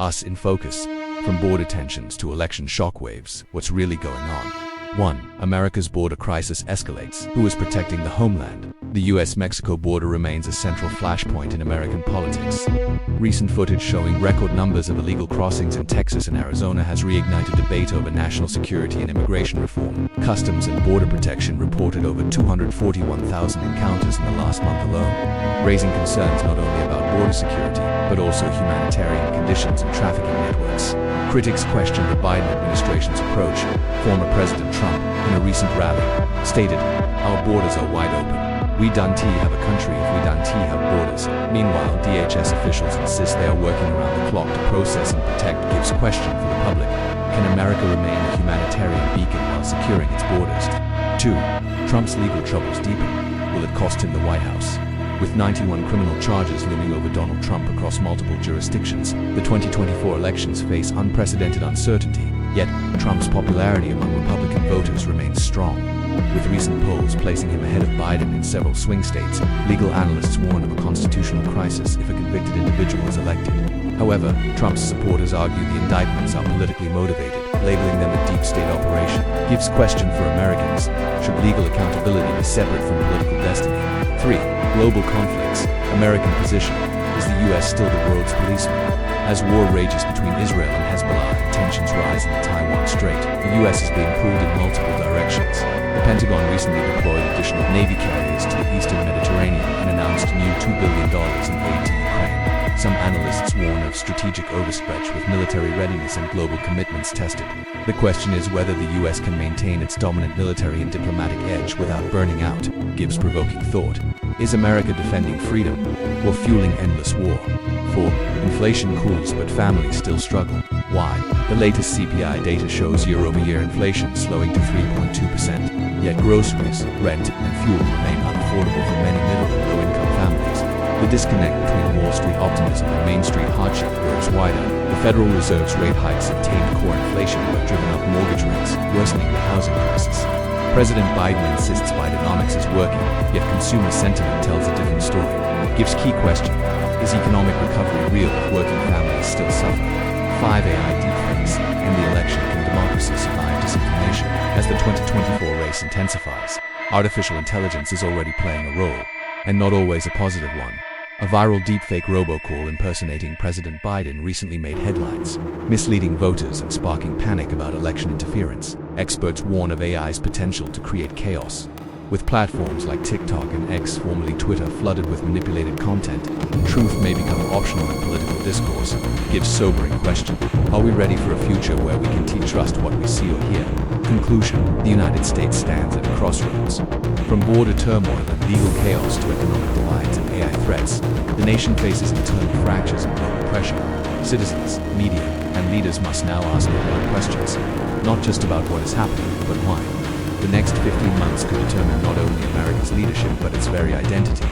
Us in Focus. From border tensions to election shockwaves, what's really going on? 1. America's border crisis escalates. Who is protecting the homeland? The US-Mexico border remains a central flashpoint in American politics. Recent footage showing record numbers of illegal crossings in Texas and Arizona has reignited debate over national security and immigration reform. Customs and Border Protection reported over 241,000 encounters in the last month alone, raising concerns not only about border security, but also humanitarian conditions and trafficking networks. Critics question the Biden administration's approach. Former President Trump, in a recent rally, stated, "Our borders are wide open. We don't have a country if we don't have borders." Meanwhile, DHS officials insist they are working around the clock to process and protect. Gives question for the public. Can America remain a humanitarian beacon while securing its borders? 2. Trump's legal troubles deepen. Will it cost him the White House? With 91 criminal charges looming over Donald Trump across multiple jurisdictions, the 2024 elections face unprecedented uncertainty. Yet, Trump's popularity among Republican voters remains strong. With recent polls placing him ahead of Biden in several swing states, legal analysts warn of a constitutional crisis if a convicted individual is elected. However, Trump's supporters argue the indictments are politically motivated, labeling them a deep state operation. Gives question for Americans. Should legal accountability be separate from political destiny? 3. Global conflicts. American position. Is the US still the world's policeman? As war rages between Israel and Hezbollah and tensions rise in the Taiwan Strait, the US is being pulled in multiple directions. The Pentagon recently deployed additional Navy carriers to the eastern Mediterranean and announced new $2 billion in aid to Ukraine. Some analysts warn of strategic overstretch with military readiness and global commitments tested. The question is whether the US can maintain its dominant military and diplomatic edge without burning out. Gives provoking thought. Is America defending freedom or fueling endless war? 4. Inflation cools but families still struggle. Why? The latest CPI data shows year-over-year inflation slowing to 3.2%. Yet groceries, rent, and fuel remain unaffordable for many middle and low-income families. The disconnect between Wall Street optimism and Main Street hardship grows wider. The Federal Reserve's rate hikes have tamed core inflation but driven up mortgage rates, worsening the housing crisis. President Biden insists Bidenomics is working, yet consumer sentiment tells a different story. Gives key question. Is economic recovery real if working families still suffer? 5. AI deepfakes. In the election, can democracy survive disinformation? As the 2024 race intensifies, artificial intelligence is already playing a role, and not always a positive one. A viral deepfake robocall impersonating President Biden recently made headlines, misleading voters and sparking panic about election interference. Experts warn of AI's potential to create chaos. With platforms like TikTok and X, formerly Twitter, flooded with manipulated content, truth may become optional in political discourse. Gives sobering question. Are we ready for a future where we can trust what we see or hear? Conclusion. The United States stands at a crossroads. From border turmoil and legal chaos to economic divides and AI threats, the nation faces internal fractures and global pressure. Citizens, media, and leaders must now ask the hard questions, not just about what is happening, but why. The next 15 months could determine not only America's leadership but its very identity.